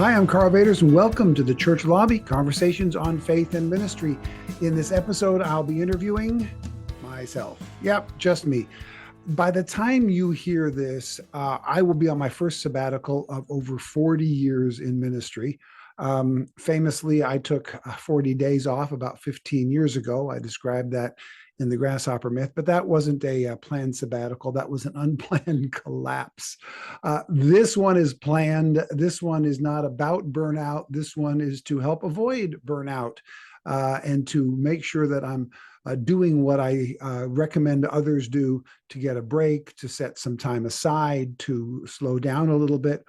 Hi, I'm Karl Vaters, and welcome to the Church Lobby, Conversations on Faith and Ministry. In this episode, I'll be interviewing myself. Yep, just me. By the time you hear this, I will be on my first sabbatical of over 40 years in ministry. Famously, I took 40 days off about 15 years ago. I described that in the grasshopper myth, but that wasn't a planned sabbatical. That was an unplanned collapse. This one is planned. This one is not about burnout. This one is to help avoid burnout and to make sure that I'm doing what I recommend others do to get a break, to set some time aside, to slow down a little bit.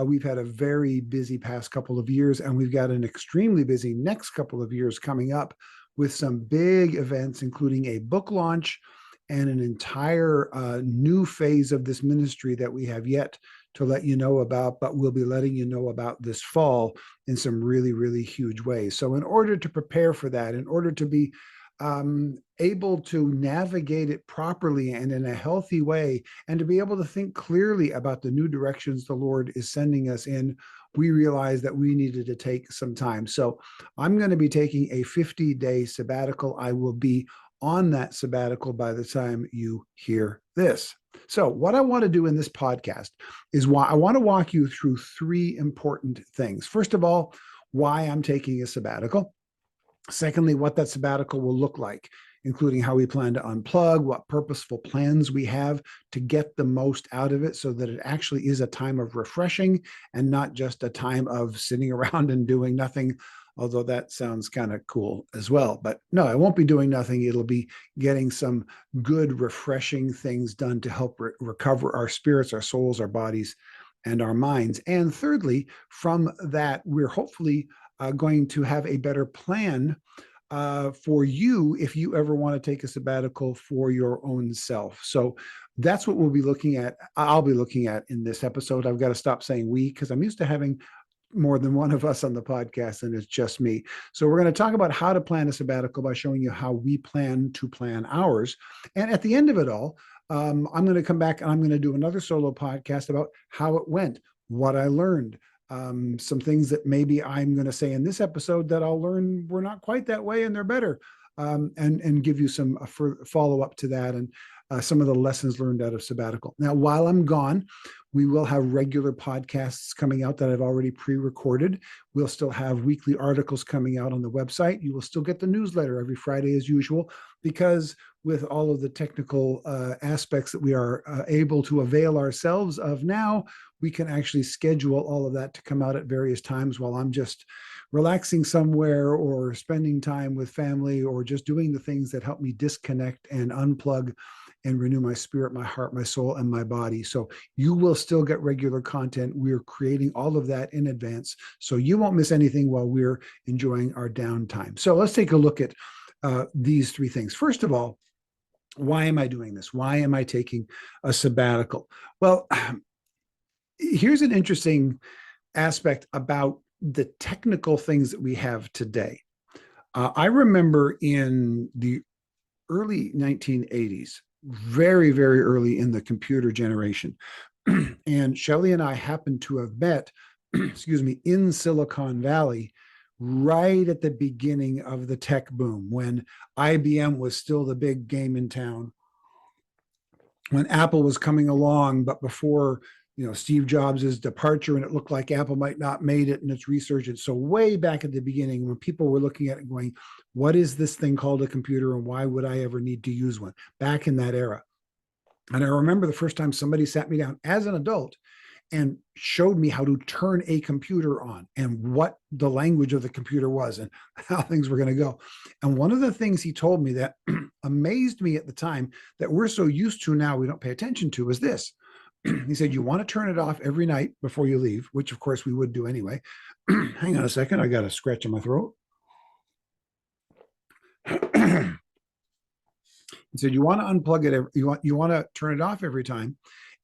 We've had a very busy past couple of years, and we've got an extremely busy next couple of years coming up with some big events, including a book launch and an entire new phase of this ministry that we have yet to let you know about, but we'll be letting you know about this fall in some really, really huge ways. So in order to prepare for that, in order to be able to navigate it properly and in a healthy way, and to be able to think clearly about the new directions the Lord is sending us in, we realized that we needed to take some time. So I'm going to be taking a 50-day sabbatical. I will be on that sabbatical by the time you hear this. So what I want to do in this podcast is I want to walk you through three important things. First of all, why I'm taking a sabbatical. Secondly, what that sabbatical will look like, including how we plan to unplug, what purposeful plans we have to get the most out of it so that it actually is a time of refreshing and not just a time of sitting around and doing nothing, although that sounds kind of cool as well. But no, I won't be doing nothing. It'll be getting some good, refreshing things done to help recover our spirits, our souls, our bodies, and our minds. And thirdly, from that, we're hopefully going to have a better plan for you if you ever want to take a sabbatical for your own self. So that's what we'll be looking at. I'll be looking at in this episode. I've got to stop saying we because I'm used to having more than one of us on the podcast, and it's just me. So we're going to talk about how to plan a sabbatical by showing you how we plan to plan ours. And at the end of it all, I'm going to come back and I'm going to do another solo podcast about how it went, what I learned, some things that maybe I'm going to say in this episode that I'll learn were not quite that way and they're better, and give you some follow-up to that and some of the lessons learned out of sabbatical. Now, while I'm gone, we will have regular podcasts coming out that I've already pre-recorded. We'll still have weekly articles coming out on the website. You will still get the newsletter every Friday as usual, because with all of the technical aspects that we are able to avail ourselves of now, we can actually schedule all of that to come out at various times while I'm just relaxing somewhere or spending time with family or just doing the things that help me disconnect and unplug and renew my spirit, my heart, my soul, and my body. So you will still get regular content. We're creating all of that in advance, so you won't miss anything while we're enjoying our downtime. So let's take a look at these three things. First of all, why am I doing this? Why am I taking a sabbatical? Well, here's an interesting aspect about the technical things that we have today. I remember in the early 1980s, very, very early in the computer generation, and Shelley and I happened to have met, excuse me, in Silicon Valley right at the beginning of the tech boom, when IBM was still the big game in town, when Apple was coming along, but before Steve Jobs' departure, and it looked like Apple might not made it in its resurgence. So way back at the beginning, when people were looking at it going, what is this thing called a computer and why would I ever need to use one? Back in that era. And I remember the first time somebody sat me down as an adult and showed me how to turn a computer on and what the language of the computer was and how things were going to go. And one of the things he told me that amazed me at the time that we're so used to now we don't pay attention to is this. He said, you want to turn it off every night before you leave, which of course we would do anyway. Hang on a second. I got a scratch in my throat. He said, you want to unplug it. You want to turn it off every time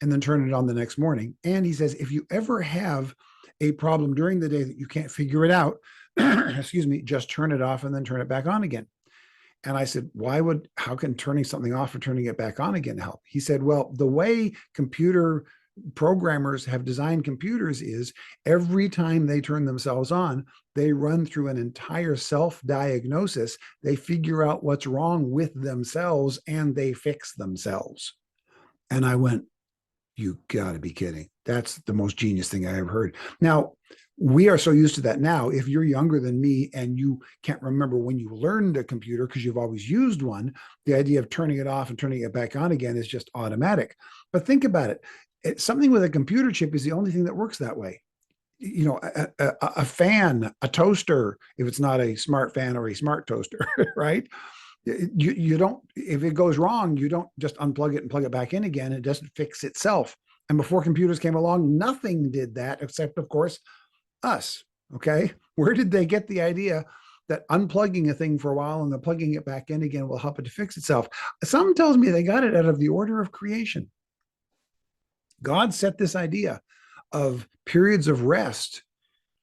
and then turn it on the next morning. And he says, if you ever have a problem during the day that you can't figure it out, excuse me, just turn it off and then turn it back on again. And I said, how can turning something off or turning it back on again help? He said, well, the way computer programmers have designed computers is every time they turn themselves on, they run through an entire self-diagnosis. They figure out what's wrong with themselves and they fix themselves. And I went, you got to be kidding. That's the most genius thing I ever heard. Now, we are so used to that now. If you're younger than me and you can't remember when you learned a computer because you've always used one, the idea of turning it off and turning it back on again is just automatic. But think about it. Something with a computer chip is the only thing that works that way. You know, a fan, a toaster, if it's not a smart fan or a smart toaster, right? You don't, if it goes wrong, you don't just unplug it and plug it back in again. It doesn't fix itself. And before computers came along, nothing did that except, of course, us. Okay. Where did they get the idea that unplugging a thing for a while and then plugging it back in again will help it to fix itself? Something tells me they got it out of the order of creation. God set this idea of periods of rest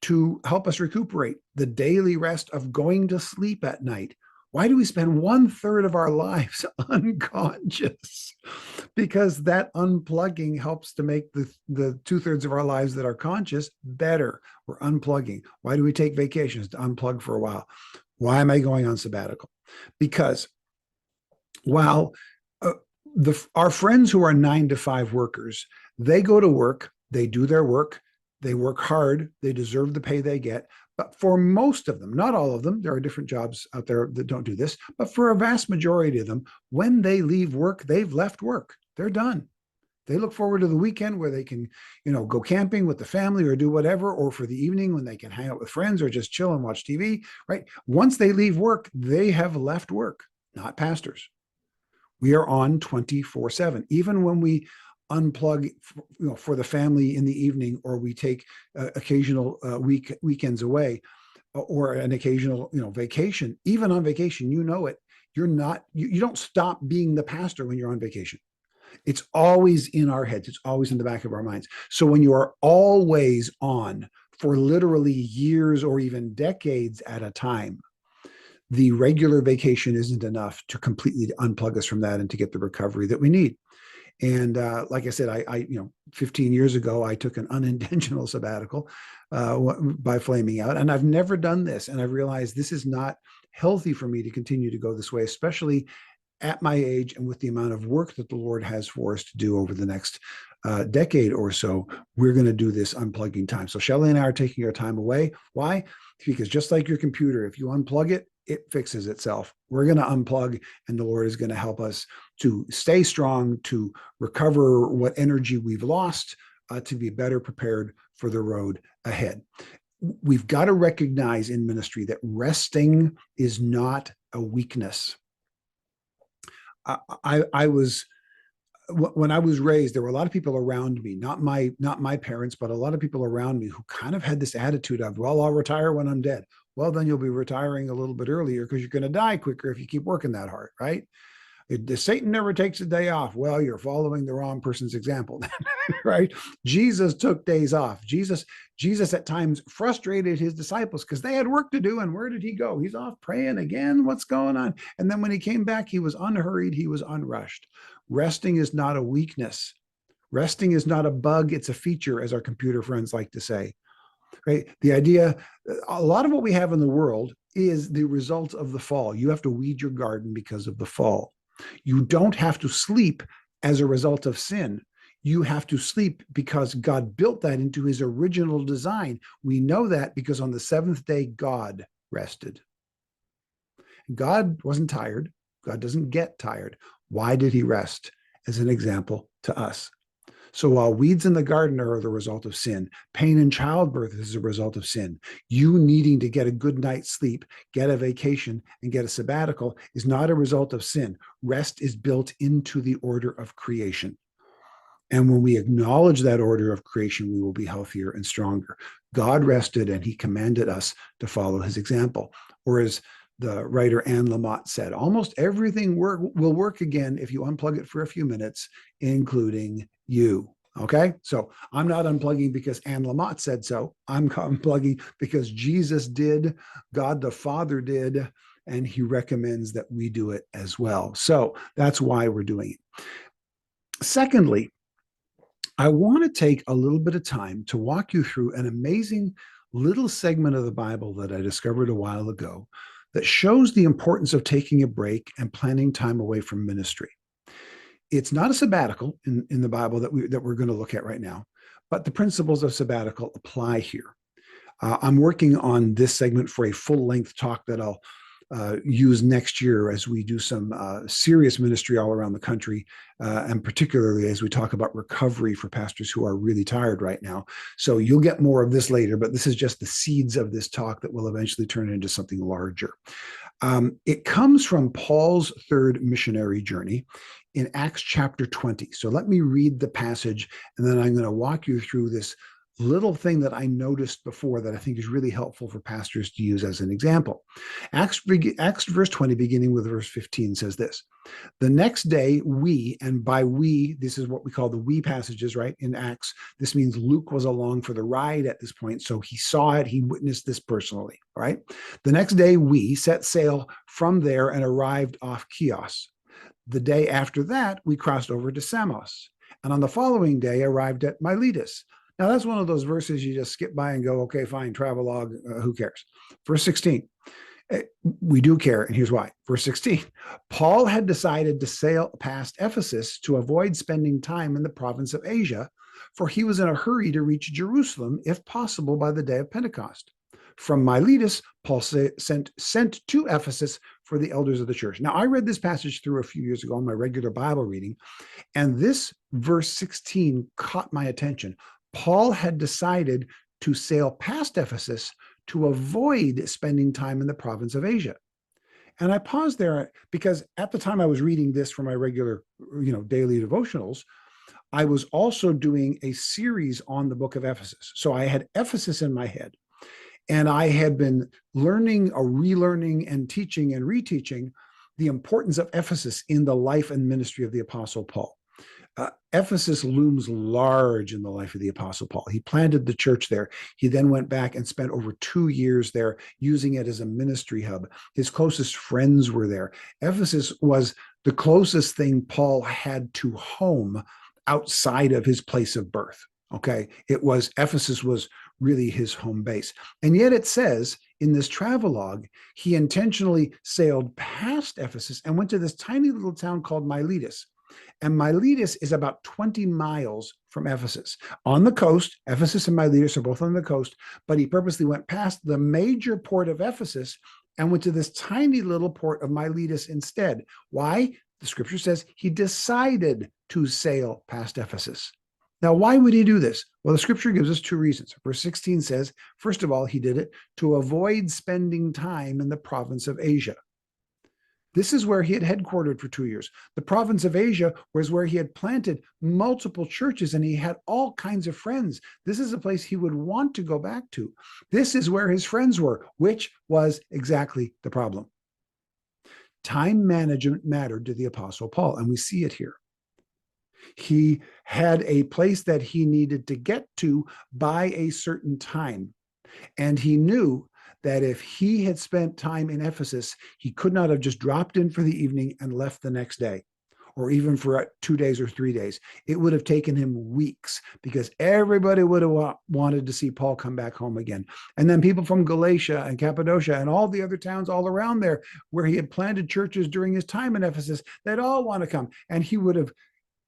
to help us recuperate, the daily rest of going to sleep at night. Why do we spend 1/3 of our lives unconscious? Because that unplugging helps to make the 2/3 of our lives that are conscious better. We're unplugging. Why do we take vacations? To unplug for a while. Why am I going on sabbatical? Because while our friends who are 9-to-5 workers, they go to work, they do their work, they work hard, they deserve the pay they get. But for most of them, not all of them, there are different jobs out there that don't do this, but for a vast majority of them, when they leave work, they've left work. They're done. They look forward to the weekend where they can, go camping with the family or do whatever, or for the evening when they can hang out with friends or just chill and watch TV, right? Once they leave work, they have left work, not pastors. We are on 24/7. Even when we unplug, for the family in the evening, or we take occasional weekends away, or an occasional, vacation. Even on vacation, you don't stop being the pastor when you're on vacation. It's always in our heads. It's always in the back of our minds. So when you are always on for literally years or even decades at a time, the regular vacation isn't enough to completely unplug us from that and to get the recovery that we need. And like I said, I 15 years ago, I took an unintentional sabbatical by flaming out. And I've never done this. And I've realized this is not healthy for me to continue to go this way, especially at my age and with the amount of work that the Lord has for us to do over the next decade or so. We're going to do this unplugging time. So Shelley and I are taking our time away. Why? Because just like your computer, if you unplug it, it fixes itself. We're going to unplug, and the Lord is going to help us to stay strong, to recover what energy we've lost, to be better prepared for the road ahead. We've got to recognize in ministry that resting is not a weakness. I was, when I was raised, there were a lot of people around me, not my parents, but a lot of people around me who kind of had this attitude of, well, I'll retire when I'm dead. Well, then you'll be retiring a little bit earlier because you're going to die quicker if you keep working that hard, right? Satan never takes a day off. Well, you're following the wrong person's example, right? Jesus took days off. Jesus at times frustrated his disciples because they had work to do. And where did he go? He's off praying again. What's going on? And then when he came back, he was unhurried. He was unrushed. Resting is not a weakness. Resting is not a bug. It's a feature, as our computer friends like to say. Right? The idea, a lot of what we have in the world is the result of the fall. You have to weed your garden because of the fall. You don't have to sleep as a result of sin. You have to sleep because God built that into his original design. We know that because on the seventh day, God rested. God wasn't tired. God doesn't get tired. Why did he rest? As an example to us. So while weeds in the garden are the result of sin, pain in childbirth is a result of sin. You needing to get a good night's sleep, get a vacation, and get a sabbatical is not a result of sin. Rest is built into the order of creation. And when we acknowledge that order of creation, we will be healthier and stronger. God rested and he commanded us to follow his example. Or as the writer Anne Lamott said, almost everything will work again if you unplug it for a few minutes, including you. Okay, so I'm not unplugging because Anne Lamott said so. I'm unplugging because Jesus did, God the Father did, and he recommends that we do it as well. So that's why we're doing it. Secondly, I want to take a little bit of time to walk you through an amazing little segment of the Bible that I discovered a while ago that shows the importance of taking a break and planning time away from ministry. It's not a sabbatical in the Bible that we're going to look at right now, but the principles of sabbatical apply here. I'm working on this segment for a full length talk that I'll use next year as we do some serious ministry all around the country, and particularly as we talk about recovery for pastors who are really tired right now. So you'll get more of this later, but this is just the seeds of this talk that will eventually turn into something larger. It comes from Paul's third missionary journey in Acts chapter 20. So let me read the passage, and then I'm going to walk you through this little thing that I noticed before that I think is really helpful for pastors to use as an example. Acts verse 20, beginning with verse 15, says this: the next day we, and by we, this is what we call the we passages, right? In Acts, this means Luke was along for the ride at this point. So he saw it, he witnessed this personally, right? The next day we set sail from there and arrived off Chios. The day after that, we crossed over to Samos, and on the following day arrived at Miletus. Now, that's one of those verses you just skip by and go, okay, fine, travelogue, who cares? Verse 16, we do care, and here's why. Verse 16, Paul had decided to sail past Ephesus to avoid spending time in the province of Asia, for he was in a hurry to reach Jerusalem, if possible, by the day of Pentecost. From Miletus, Paul sent to Ephesus for the elders of the church. Now, I read this passage through a few years ago in my regular Bible reading, and this verse 16 caught my attention. Paul had decided to sail past Ephesus to avoid spending time in the province of Asia. And I paused there because at the time I was reading this for my regular, daily devotionals, I was also doing a series on the book of Ephesus. So I had Ephesus in my head, and I had been learning, relearning, and teaching and reteaching the importance of Ephesus in the life and ministry of the Apostle Paul. Ephesus looms large in the life of the Apostle Paul. He planted the church there. He then went back and spent over 2 years there, using it as a ministry hub. His closest friends were there. Ephesus was the closest thing Paul had to home outside of his place of birth. Okay, Ephesus was really his home base. And yet it says in this travelogue, he intentionally sailed past Ephesus and went to this tiny little town called Miletus. And Miletus is about 20 miles from Ephesus. On the coast, Ephesus and Miletus are both on the coast, but he purposely went past the major port of Ephesus and went to this tiny little port of Miletus instead. Why? The scripture says he decided to sail past Ephesus. Now, why would he do this? Well, the scripture gives us 2 reasons. Verse 16 says, first of all, he did it to avoid spending time in the province of Asia. This is where he had headquartered for 2 years. The province of Asia was where he had planted multiple churches, and he had all kinds of friends. This is a place he would want to go back to. This is where his friends were, which was exactly the problem. Time management mattered to the Apostle Paul, and we see it here. He had a place that he needed to get to by a certain time, and he knew that if he had spent time in Ephesus, he could not have just dropped in for the evening and left the next day, or even for 2 days or 3 days. It would have taken him weeks, because everybody would have wanted to see Paul come back home again. And then people from Galatia and Cappadocia and all the other towns all around there where he had planted churches during his time in Ephesus, they'd all want to come. And he would have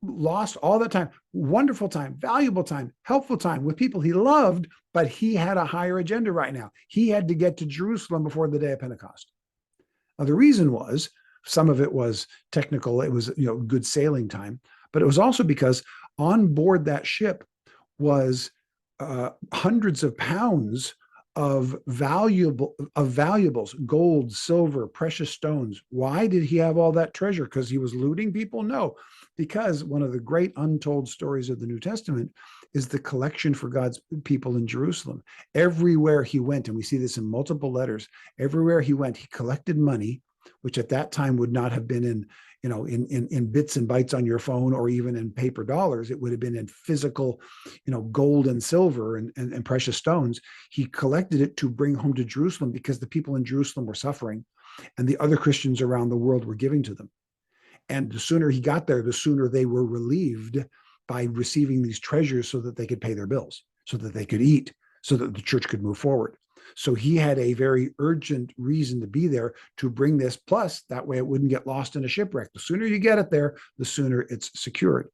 lost all that time, wonderful time, valuable time, helpful time with people he loved, but he had a higher agenda right now. He had to get to Jerusalem before the day of Pentecost. Now, the reason was, some of it was technical. It was, good sailing time, but it was also because on board that ship was hundreds of pounds of valuables, gold, silver, precious stones. Why did he have all that treasure? Because he was looting people? No, because one of the great untold stories of the New Testament is the collection for God's people in Jerusalem. Everywhere he went, and we see this in multiple letters, everywhere he went, he collected money, which at that time would not have been in bits and bytes on your phone, or even in paper dollars. It would have been in physical, gold and silver and precious stones. He collected it to bring home to Jerusalem, because the people in Jerusalem were suffering, and the other Christians around the world were giving to them. And the sooner he got there, the sooner they were relieved, by receiving these treasures so that they could pay their bills, so that they could eat, so that the church could move forward. So he had a very urgent reason to be there to bring this. Plus, that way it wouldn't get lost in a shipwreck. The sooner you get it there, the sooner it's secured.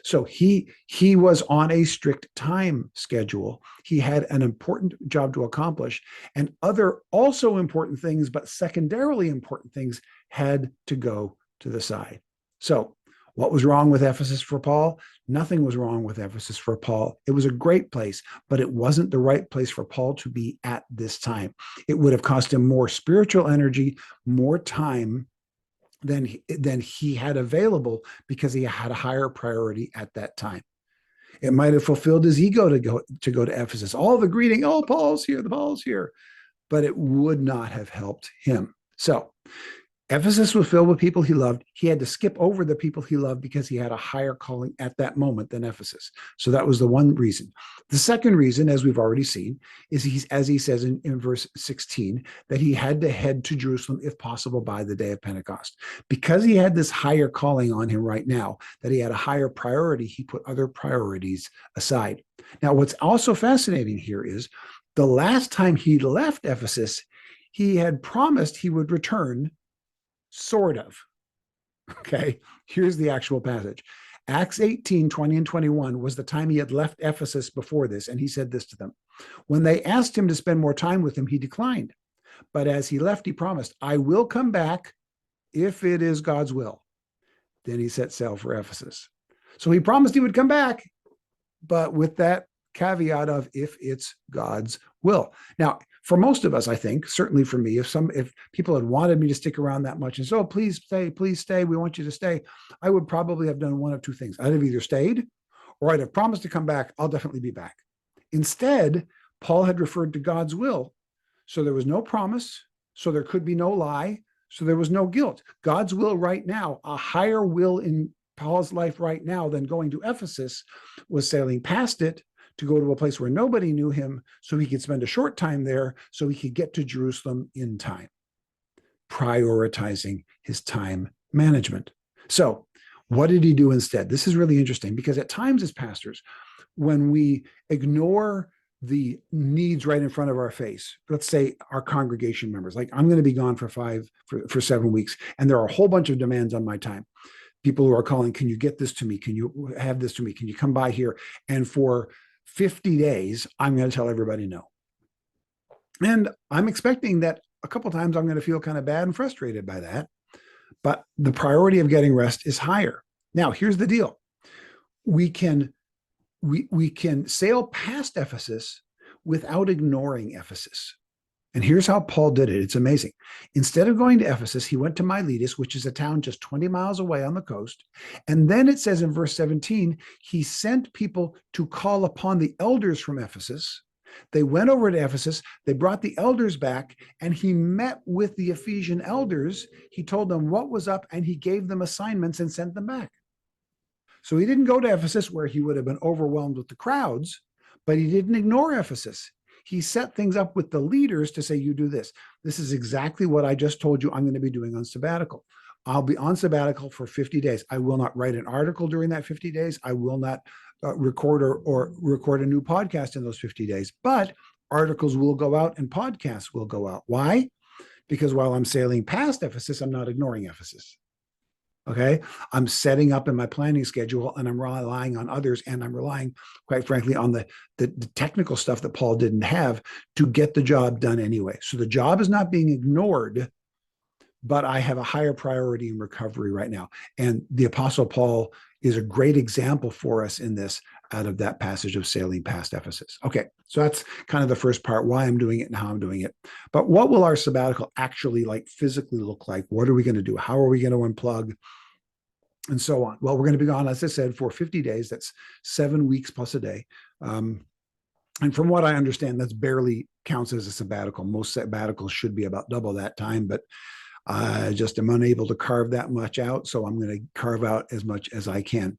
So he was on a strict time schedule. He had an important job to accomplish, and other also important things, but secondarily important things, had to go to the side. So what was wrong with Ephesus for Paul? Nothing was wrong with Ephesus for Paul. It was a great place, but it wasn't the right place for Paul to be at this time. It would have cost him more spiritual energy, more time than he had available, because he had a higher priority at that time. It might have fulfilled his ego to go to Ephesus. All the greeting, oh, Paul's here, but it would not have helped him. So Ephesus was filled with people he loved. He had to skip over the people he loved because he had a higher calling at that moment than Ephesus. So that was the one reason. The second reason, as we've already seen, is as he says in verse 16, that he had to head to Jerusalem, if possible, by the day of Pentecost. Because he had this higher calling on him right now, that he had a higher priority, he put other priorities aside. Now, what's also fascinating here is the last time he left Ephesus, he had promised he would return. Sort of. Okay, here's the actual passage. Acts 18, 20 and 21 was the time he had left Ephesus before this, and he said this to them. When they asked him to spend more time with him, he declined. But as he left, he promised, I will come back if it is God's will. Then he set sail for Ephesus. So he promised he would come back, but with that caveat of if it's God's will. Now, for most of us, I think, certainly for me, if people had wanted me to stick around that much and so, please stay, we want you to stay, I would probably have done one of two things. I'd have either stayed, or I'd have promised to come back. I'll definitely be back. Instead, Paul had referred to God's will. So there was no promise. So there could be no lie. So there was no guilt. God's will right now, a higher will in Paul's life right now than going to Ephesus, was sailing past it to go to a place where nobody knew him, so he could spend a short time there, so he could get to Jerusalem in time, prioritizing his time management. So what did he do instead? This is really interesting, because at times as pastors, when we ignore the needs right in front of our face, let's say our congregation members, like I'm going to be gone for 7 weeks, and there are a whole bunch of demands on my time. People who are calling, can you get this to me? Can you have this to me? Can you come by here? And for 50 days, I'm going to tell everybody no. And I'm expecting that a couple of times I'm going to feel kind of bad and frustrated by that. But the priority of getting rest is higher. Now, here's the deal. We can sail past Ephesus without ignoring Ephesus. And here's how Paul did it. It's amazing. Instead of going to Ephesus, he went to Miletus, which is a town just 20 miles away on the coast. And then it says in verse 17, he sent people to call upon the elders from Ephesus. They went over to Ephesus. They brought the elders back, and he met with the Ephesian elders. He told them what was up, and he gave them assignments and sent them back. So he didn't go to Ephesus where he would have been overwhelmed with the crowds, but he didn't ignore Ephesus. He set things up with the leaders to say, you do this. This is exactly what I just told you I'm going to be doing on sabbatical. I'll be on sabbatical for 50 days. I will not write an article during that 50 days. I will not record or record a new podcast in those 50 days. But articles will go out and podcasts will go out. Why? Because while I'm sailing past Ephesus, I'm not ignoring Ephesus. Okay, I'm setting up in my planning schedule, and I'm relying on others, and I'm relying, quite frankly, on the technical stuff that Paul didn't have to get the job done anyway. So the job is not being ignored, but I have a higher priority in recovery right now. And the Apostle Paul is a great example for us in this, out of that passage of sailing past Ephesus. Okay, so that's kind of the first part, why I'm doing it and how I'm doing it. But what will our sabbatical actually physically look like? What are we going to do? How are we going to unplug? And so on. Well, we're going to be gone, as I said, for 50 days. That's 7 weeks plus a day. And from what I understand, that's barely counts as a sabbatical. Most sabbaticals should be about double that time, but I just am unable to carve that much out. So I'm going to carve out as much as I can.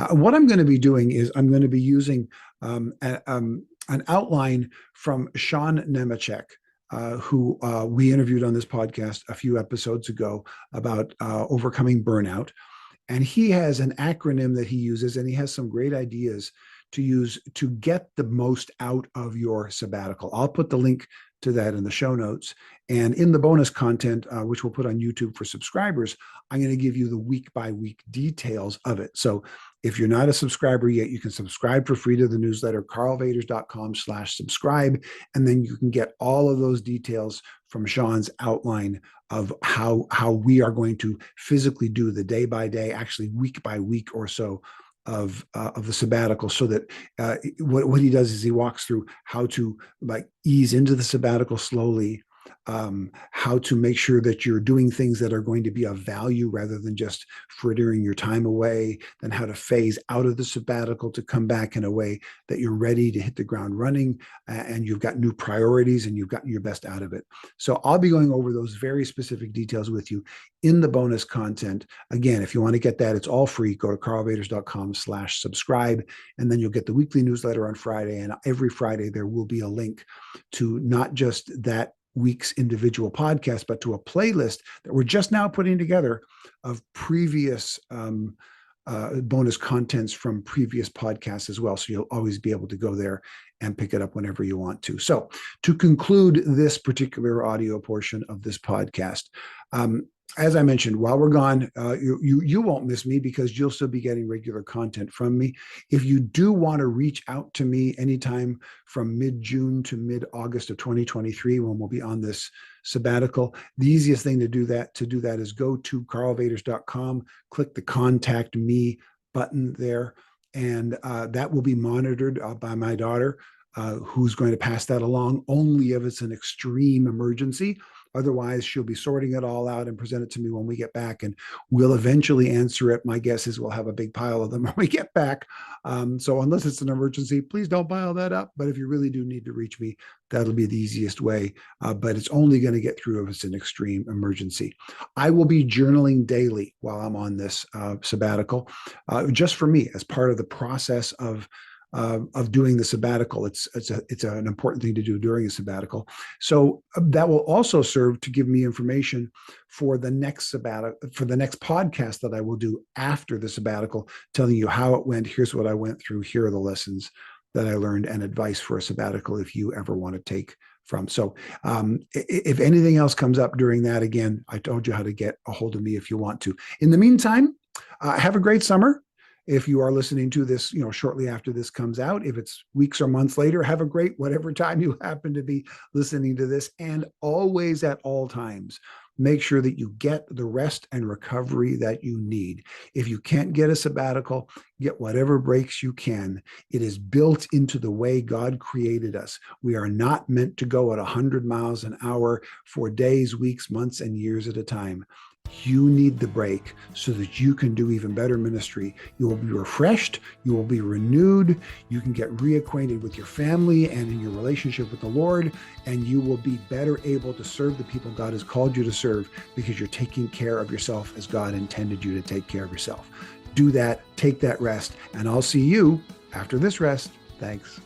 What I'm going to be doing is I'm going to be using an outline from Sean Nemechek, who we interviewed on this podcast a few episodes ago about overcoming burnout. And he has an acronym that he uses, and he has some great ideas to use to get the most out of your sabbatical. I'll put the link to that in the show notes. And in the bonus content, which we'll put on YouTube for subscribers, I'm going to give you the week by week details of it. So if you're not a subscriber yet, you can subscribe for free to the newsletter, karlvaters.com/subscribe. And then you can get all of those details from Sean's outline of how we are going to physically do the day by day, actually week by week or so of the sabbatical, so that what he does is he walks through how to like ease into the sabbatical slowly, how to make sure that you're doing things that are going to be of value rather than just frittering your time away, then how to phase out of the sabbatical to come back in a way that you're ready to hit the ground running, and you've got new priorities and you've gotten your best out of it. So I'll be going over those very specific details with you in the bonus content. Again, if you want to get that, it's all free. Go to karlvaters.com/subscribe, and then you'll get the weekly newsletter on Friday. And every Friday, there will be a link to not just that week's individual podcast, but to a playlist that we're just now putting together of previous bonus contents from previous podcasts as well. So you'll always be able to go there and pick it up whenever you want to. So to conclude this particular audio portion of this podcast, as I mentioned, while we're gone, you won't miss me because you'll still be getting regular content from me. If you do want to reach out to me anytime from mid-June to mid-August of 2023, when we'll be on this sabbatical, the easiest thing to do that is go to karlvaters.com, click the Contact Me button there, and that will be monitored by my daughter, who's going to pass that along only if it's an extreme emergency. Otherwise, she'll be sorting it all out and present it to me when we get back, and we'll eventually answer it. My guess is we'll have a big pile of them when we get back. So unless it's an emergency, please don't pile that up. But if you really do need to reach me, that'll be the easiest way. But it's only going to get through if it's an extreme emergency. I will be journaling daily while I'm on this sabbatical, just for me, as part of the process of doing the sabbatical. It's an important thing to do during a sabbatical. So that will also serve to give me information for the next podcast that I will do after the sabbatical, telling you how it went. Here's what I went through. Here are the lessons that I learned, and advice for a sabbatical if you ever want to take from. So if anything else comes up during that, again, I told you how to get a hold of me if you want to. In the meantime, have a great summer. If you are listening to this, shortly after this comes out, if it's weeks or months later, have a great whatever time you happen to be listening to this. And always, at all times, make sure that you get the rest and recovery that you need. If you can't get a sabbatical, get whatever breaks you can. It is built into the way God created us. We are not meant to go at 100 miles an hour for days, weeks, months, and years at a time. You need the break so that you can do even better ministry. You will be refreshed. You will be renewed. You can get reacquainted with your family and in your relationship with the Lord, and you will be better able to serve the people God has called you to serve because you're taking care of yourself as God intended you to take care of yourself. Do that. Take that rest, and I'll see you after this rest. Thanks.